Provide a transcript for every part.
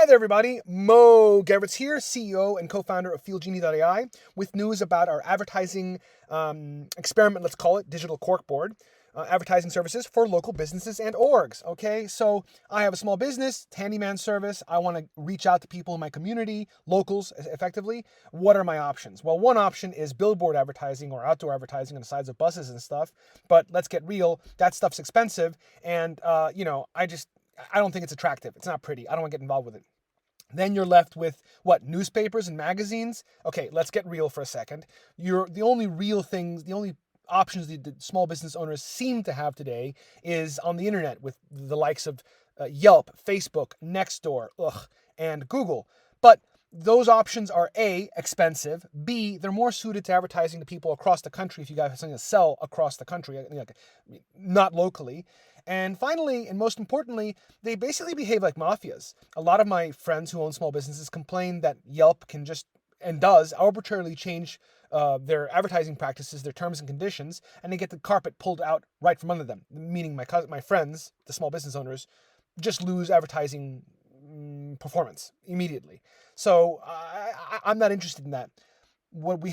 Hi there, everybody. Mo Gerritz here, CEO and co-founder of FieldGenie.ai, with news about our advertising experiment, let's call it, digital corkboard, advertising services for local businesses and orgs. Okay, so I have a small business, handyman service. I want to reach out to people in my community, locals, effectively. What are my options? Well, one option is billboard advertising or outdoor advertising on the sides of buses and stuff. But let's get real, that stuff's expensive, and I don't think it's attractive. It's not pretty. I don't want to get involved with it. Then you're left with what? Newspapers and magazines? Okay, let's get real for a second. The only real things, the only options the small business owners seem to have today is on the internet with the likes of Yelp, Facebook, Nextdoor, and Google. But those options are A, expensive, B, they're more suited to advertising to people across the country if you guys have something to sell across the country, not locally. And finally, and most importantly, they basically behave like mafias. A lot of my friends who own small businesses complain that Yelp can just, and does, arbitrarily change their advertising practices, their terms and conditions, and they get the carpet pulled out right from under them. Meaning my friends, the small business owners, just lose advertising performance immediately. So I'm not interested in that. What I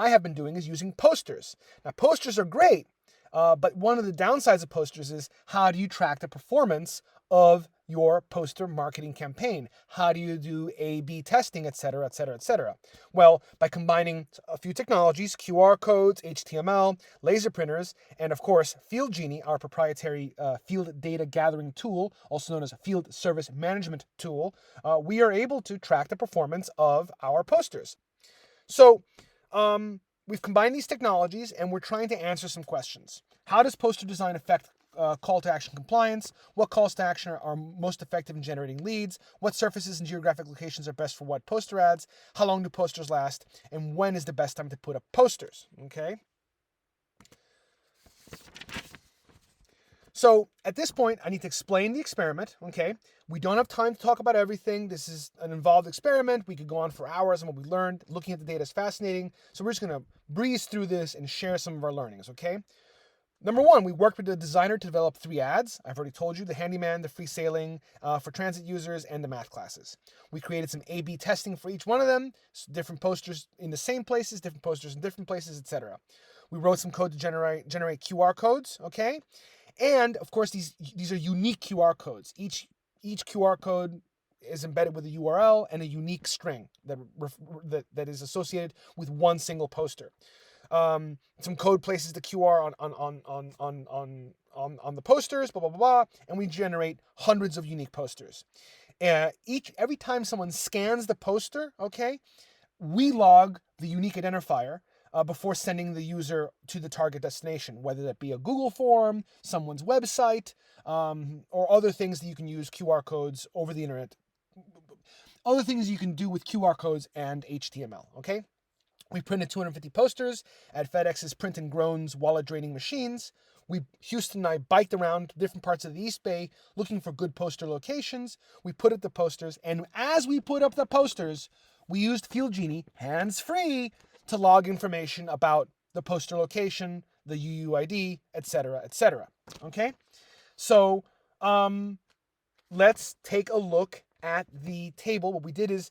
have been doing is using posters. Now, posters are great, but one of the downsides of posters is how do you track the performance of your poster marketing campaign? How do you do A/B testing, et cetera, et cetera, et cetera? Well, by combining a few technologies, QR codes, HTML, laser printers, and of course, FieldGenie, our proprietary field data gathering tool, also known as a field service management tool, we are able to track the performance of our posters. So, we've combined these technologies and we're trying to answer some questions. How does poster design affect call to action compliance? What calls to action are most effective in generating leads? What surfaces and geographic locations are best for what poster ads? How long do posters last? And when is the best time to put up posters? Okay. So at this point, I need to explain the experiment, okay? We don't have time to talk about everything. This is an involved experiment. We could go on for hours on what we learned. Looking at the data is fascinating. So we're just going to breeze through this and share some of our learnings, okay? Number one, we worked with the designer to develop 3 ads. I've already told you, the handyman, the free sailing for transit users, and the math classes. We created some A/B testing for each one of them, so different posters in the same places, different posters in different places, etc. We wrote some code to generate QR codes, okay? And of course, these are unique QR codes. Each QR code is embedded with a URL and a unique string that is associated with one single poster. Some code places the QR on the posters, blah blah blah, and we generate hundreds of unique posters. Every time someone scans the poster, okay, we log the unique identifier before sending the user to the target destination, whether that be a Google form, someone's website, or other things that you can use QR codes over the internet. Other things you can do with QR codes and HTML, okay? We printed 250 posters at FedEx's Print and Groans wallet draining machines. Houston and I biked around different parts of the East Bay looking for good poster locations. We put up the posters, and as we put up the posters, we used FieldGenie hands-free to log information about the poster location, the UUID, etc., etc. Okay? So, let's take a look at the table. What we did is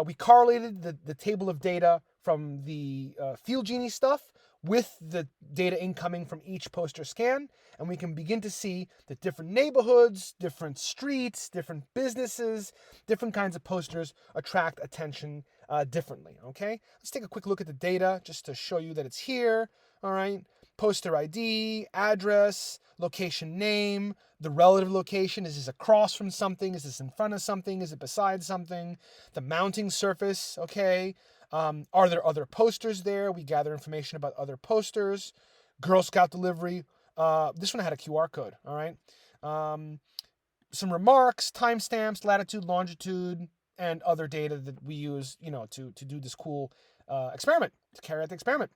we correlated the table of data from the FieldGenie stuff with the data incoming from each poster scan, and we can begin to see that different neighborhoods, different streets, different businesses, different kinds of posters attract attention differently, okay? Let's take a quick look at the data just to show you that it's here, all right? Poster ID, address, location name, the relative location. Is this across from something? Is this in front of something? Is it beside something? The mounting surface, okay? Are there other posters there? We gather information about other posters. Girl Scout delivery. This one had a QR code, all right? Some remarks, timestamps, latitude, longitude, and other data that we use, to do this cool experiment, to carry out the experiment.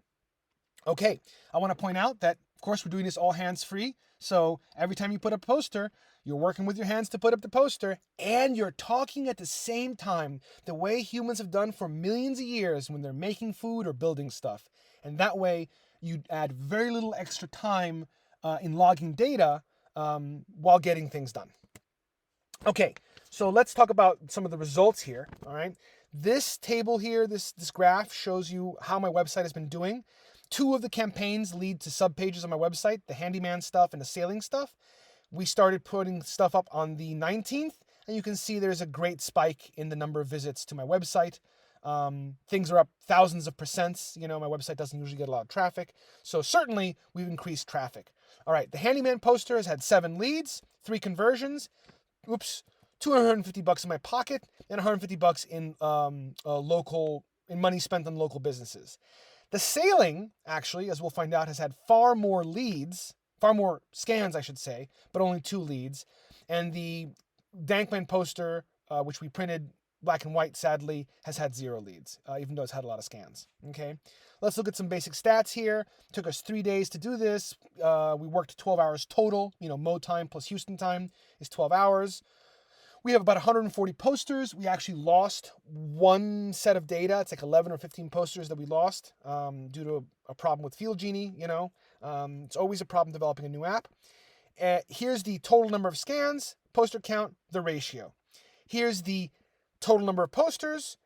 Okay, I want to point out that, of course, we're doing this all hands-free. So every time you put up a poster, you're working with your hands to put up the poster, and you're talking at the same time, the way humans have done for millions of years when they're making food or building stuff. And that way, you add very little extra time in logging data while getting things done. Okay, so let's talk about some of the results here. All right, this table here, this graph shows you how my website has been doing. 2 of the campaigns lead to subpages on my website, the handyman stuff and the sailing stuff. We started putting stuff up on the 19th, and you can see there's a great spike in the number of visits to my website. Things are up thousands of percents. You know, my website doesn't usually get a lot of traffic, so certainly we've increased traffic. All right, the handyman poster has had 7 leads, 3 conversions. Oops, $250 in my pocket and $150 in local in money spent on local businesses. The sailing, actually, as we'll find out, has had far more leads, far more scans, I should say, but only 2 leads. And the Dankman poster, which we printed black and white, sadly, has had 0 leads, even though it's had a lot of scans. Okay, let's look at some basic stats here. It took us 3 days to do this. We worked 12 hours total. You know, Mo time plus Houston time is 12 hours. We have about 140 posters. We actually lost one set of data. It's like 11 or 15 posters that we lost due to a problem with FieldGenie. You know, it's always a problem developing a new app. Here's the total number of scans, poster count, the ratio. Here's the total number of posters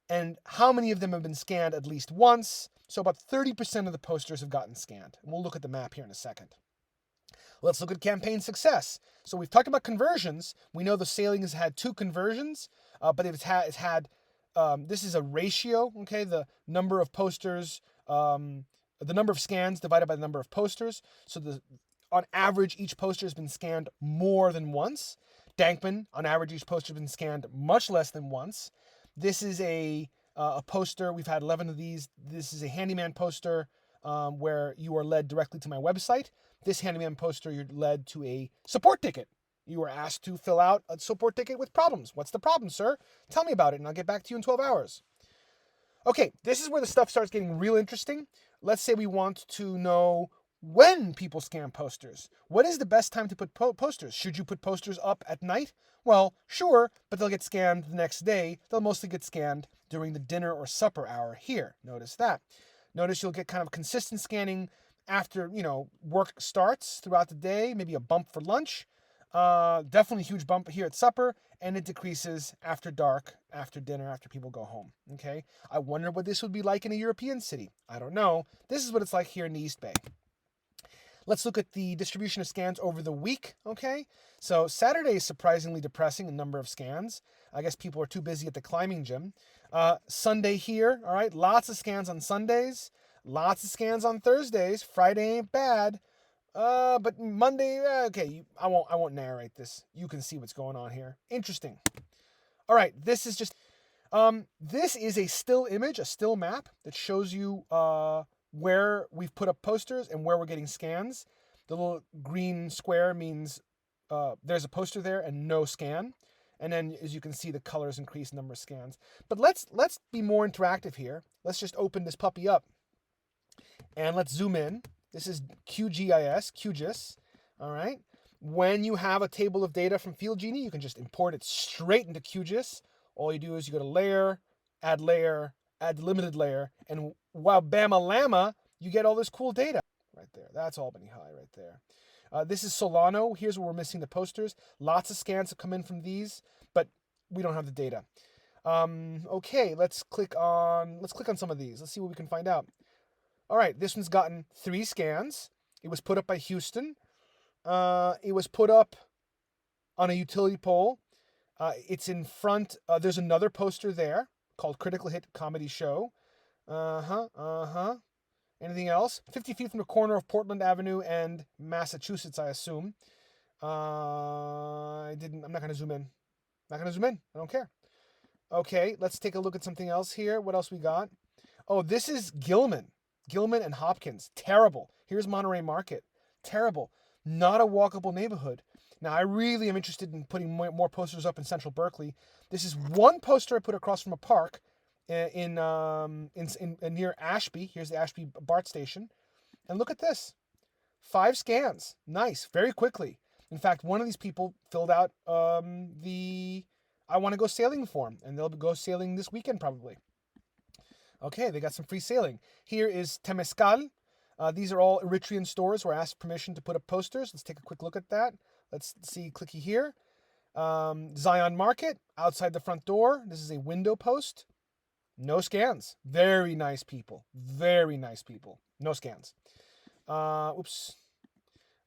and how many of them have been scanned at least once. So about 30% of the posters have gotten scanned. And we'll look at the map here in a second. Let's look at campaign success. So we've talked about conversions. We know the sailing has had 2 conversions, but it's had this is a ratio, okay? The number of posters, the number of scans divided by the number of posters. So on average, each poster has been scanned more than once. Dankman, on average, each poster has been scanned much less than once. This is a poster. We've had 11 of these. This is a handyman poster where you are led directly to my website. This handyman poster, you're led to a support ticket. You are asked to fill out a support ticket with problems. What's the problem, sir? Tell me about it, and I'll get back to you in 12 hours. Okay, this is where the stuff starts getting real interesting. Let's say we want to know when people scan posters. What is the best time to put posters? Should you put posters up at night? Well, sure, but they'll get scanned the next day. They'll mostly get scanned during the dinner or supper hour here. Notice that. Notice you'll get kind of consistent scanning after, you know, work starts throughout the day, maybe a bump for lunch. Definitely a huge bump here at supper, and it decreases after dark, after dinner, after people go home. Okay? I wonder what this would be like in a European city. I don't know. This is what it's like here in the East Bay. Let's look at the distribution of scans over the week, okay? So Saturday is surprisingly depressing in number of scans. I guess people are too busy at the climbing gym. Sunday here, all right? Lots of scans on Sundays. Lots of scans on Thursdays. Friday ain't bad. But Monday, okay, I won't narrate this. You can see what's going on here. Interesting. All right, this is a still image, a still map that shows you where we've put up posters and where we're getting scans. The little green square means there's a poster there and no scan. And then, as you can see, the colors increase number of scans. But let's be more interactive here. Let's just open this puppy up. And let's zoom in. This is QGIS. All right. When you have a table of data from FieldGenie, you can just import it straight into QGIS. All you do is you go to layer, add delimited layer, and wow, bama llama, you get all this cool data right there. That's Albany High right there. This is Solano. Here's where we're missing the posters. Lots of scans have come in from these, but we don't have the data. Okay, let's click on some of these. Let's see what we can find out. All right, this one's gotten 3 scans. It was put up by Houston. It was put up on a utility pole. It's in front. There's another poster there called Critical Hit Comedy Show. Anything else? 50 feet from the corner of Portland Avenue and Massachusetts, I assume. I'm not going to zoom in. I don't care. Okay, let's take a look at something else here. What else we got? Oh, this is Gilman and Hopkins. Terrible. Here's Monterey Market. Terrible. Not a walkable neighborhood. Now, I really am interested in putting more posters up in Central Berkeley. This is one poster I put across from a park in near Ashby. Here's the Ashby BART station. And look at this. 5 scans. Nice. Very quickly. In fact, one of these people filled out the I want to go sailing form, and they'll go sailing this weekend probably. Okay, they got some free sailing. Here is Temescal. These are all Eritrean stores where I asked permission to put up posters. Let's take a quick look at that. Let's see, clicky here. Zion Market, outside the front door. This is a window post. No scans. Very nice people. Very nice people. No scans. Oops.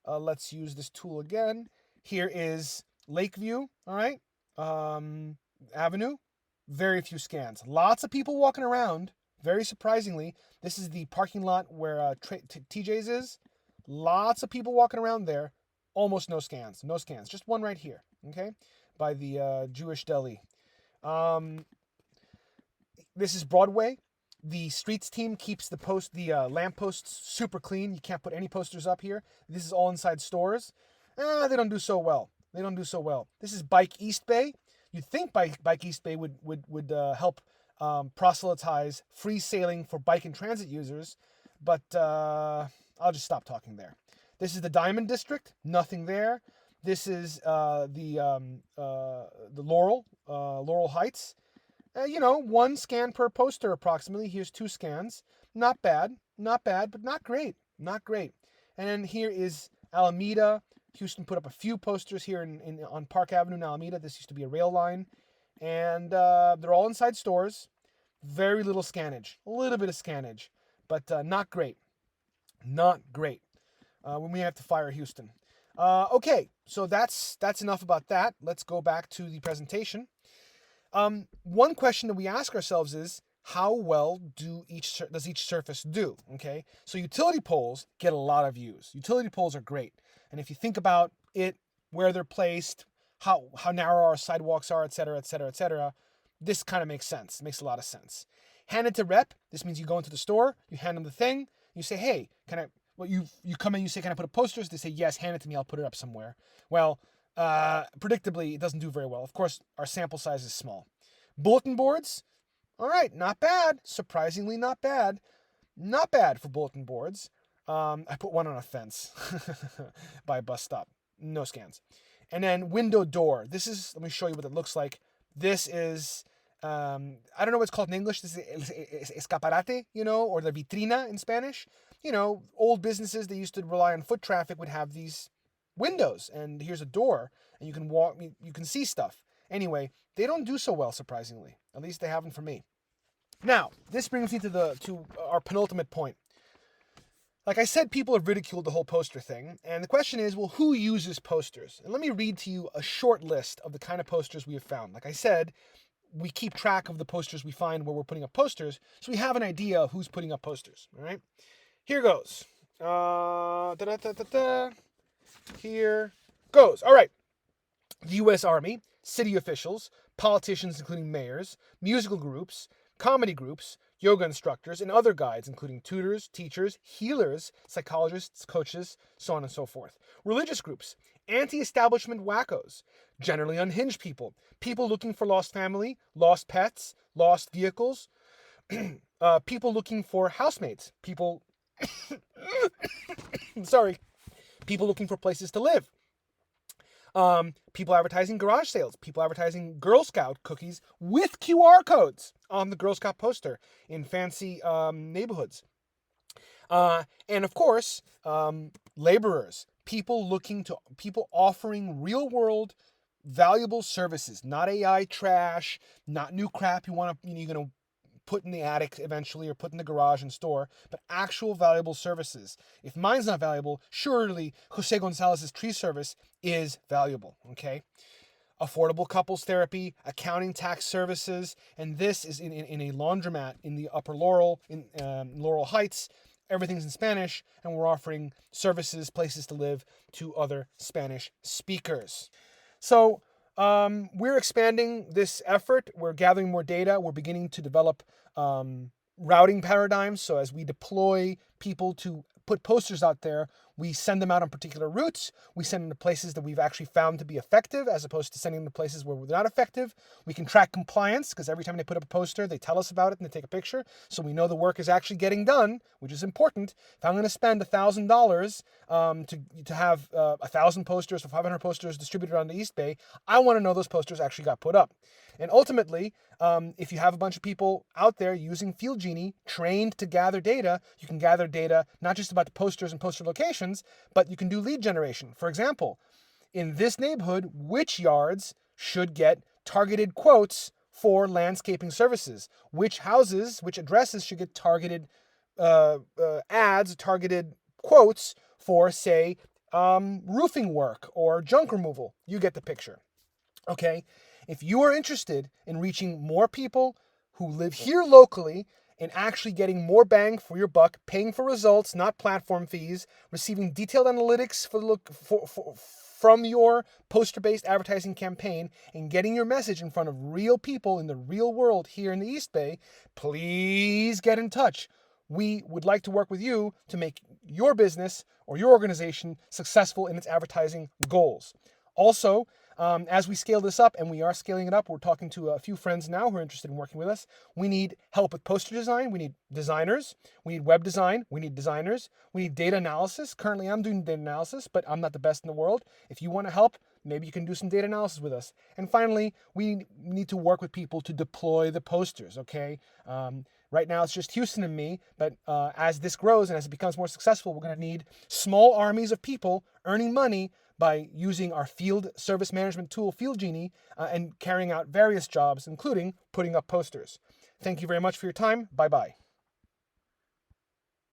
Let's use this tool again. Here is Lakeview, all right? Avenue. Very few scans. Lots of people walking around. Very surprisingly, this is the parking lot where TJ's is. Lots of people walking around there. Almost no scans. No scans. Just one right here, okay? By the Jewish deli. This is Broadway. The streets team keeps the lampposts super clean. You can't put any posters up here. This is all inside stores. They don't do so well. They don't do so well. This is Bike East Bay. You'd think Bike East Bay would help proselytize free sailing for bike and transit users, but I'll just stop talking there. This is the Diamond District. Nothing there. This is the Laurel Heights. One scan per poster approximately. Here's 2 scans. Not bad, but not great. Not great. And then here is Alameda. Houston put up a few posters here on Park Avenue in Alameda. This used to be a rail line. And they're all inside stores. Very little scannage. A little bit of scannage, but not great. Not great. We may have to fire Houston. Okay, so that's enough about that. Let's go back to the presentation. One question that we ask ourselves is, how well does each surface do? Okay, so utility poles get a lot of views. Utility poles are great, and if you think about it, where they're placed, how narrow our sidewalks are, etc., etc., etc., this kind of makes sense. Makes a lot of sense. Handed to rep. This means you go into the store, you hand them the thing, you say, "Hey, can I?" Well, you come in, you say, "Can I put up posters?" They say, "Yes, hand it to me. I'll put it up somewhere." Well, predictably, it doesn't do very well. Of course, our sample size is small. Bulletin boards. All right, not bad. Surprisingly, not bad. Not bad for bulletin boards. I put one on a fence by a bus stop. No scans. And then window door. Let me show you what it looks like. This is, I don't know what it's called in English. This is escaparate, or the vitrina in Spanish. Old businesses that used to rely on foot traffic would have these windows. And here's a door, and you can walk, you can see stuff. Anyway, they don't do so well, surprisingly. At least they haven't for me. Now, this brings me to our penultimate point. Like I said, people have ridiculed the whole poster thing, and the question is, well, who uses posters? And let me read to you a short list of the kind of posters we have found. Like I said, we keep track of the posters we find where we're putting up posters, so we have an idea of who's putting up posters, all right? Here goes. Here goes. All right. The U.S. Army, city officials, politicians including mayors, musical groups, comedy groups, yoga instructors, and other guides including tutors, teachers, healers, psychologists, coaches, so on and so forth. Religious groups, anti-establishment wackos, generally unhinged people, people looking for lost family, lost pets, lost vehicles, people looking for housemates, people people looking for places to live. People advertising garage sales, people advertising Girl Scout cookies with QR codes on the Girl Scout poster in fancy neighborhoods. And of course, laborers, people offering real world valuable services, not AI trash, not new crap you're going to put in the attic eventually or put in the garage and store, but actual valuable services. If mine's not valuable, surely Jose Gonzalez's tree service is valuable, okay? Affordable couples therapy, accounting tax services, and this is in a laundromat in the Upper Laurel, in Laurel Heights. Everything's in Spanish, and we're offering services, places to live to other Spanish speakers. So, we're expanding this effort. We're gathering more data. We're beginning to develop routing paradigms. So as we deploy people to put posters out there, we send them out on particular routes. We send them to places that we've actually found to be effective, as opposed to sending them to places where they're not effective. We can track compliance, because every time they put up a poster, they tell us about it and they take a picture. So we know the work is actually getting done, which is important. If I'm going to spend $1,000 to have 1,000 posters or 500 posters distributed on the East Bay, I want to know those posters actually got put up. And ultimately, if you have a bunch of people out there using FieldGenie, trained to gather data, you can gather data not just about the posters and poster locations, but you can do lead generation. For example, in this neighborhood, which yards should get targeted quotes for landscaping services, which houses, which addresses should get targeted ads, targeted quotes for, say, roofing work or junk removal. You get the picture. Okay? If you are interested in reaching more people who live here locally and actually getting more bang for your buck, paying for results, not platform fees, receiving detailed analytics from your poster-based advertising campaign, and getting your message in front of real people in the real world here in the East Bay, please get in touch. We would like to work with you to make your business or your organization successful in its advertising goals. Also, as we scale this up, and we are scaling it up, we're talking to a few friends now who are interested in working with us. We need help with poster design. We need designers. We need web design. We need designers. We need data analysis. Currently, I'm doing data analysis, but I'm not the best in the world. If you want to help, maybe you can do some data analysis with us. And finally, we need to work with people to deploy the posters, okay? Right now, it's just Houston and me, but as this grows and as it becomes more successful, we're going to need small armies of people earning money by using our field service management tool, FieldGenie, and carrying out various jobs, including putting up posters. Thank you very much for your time. Bye-bye.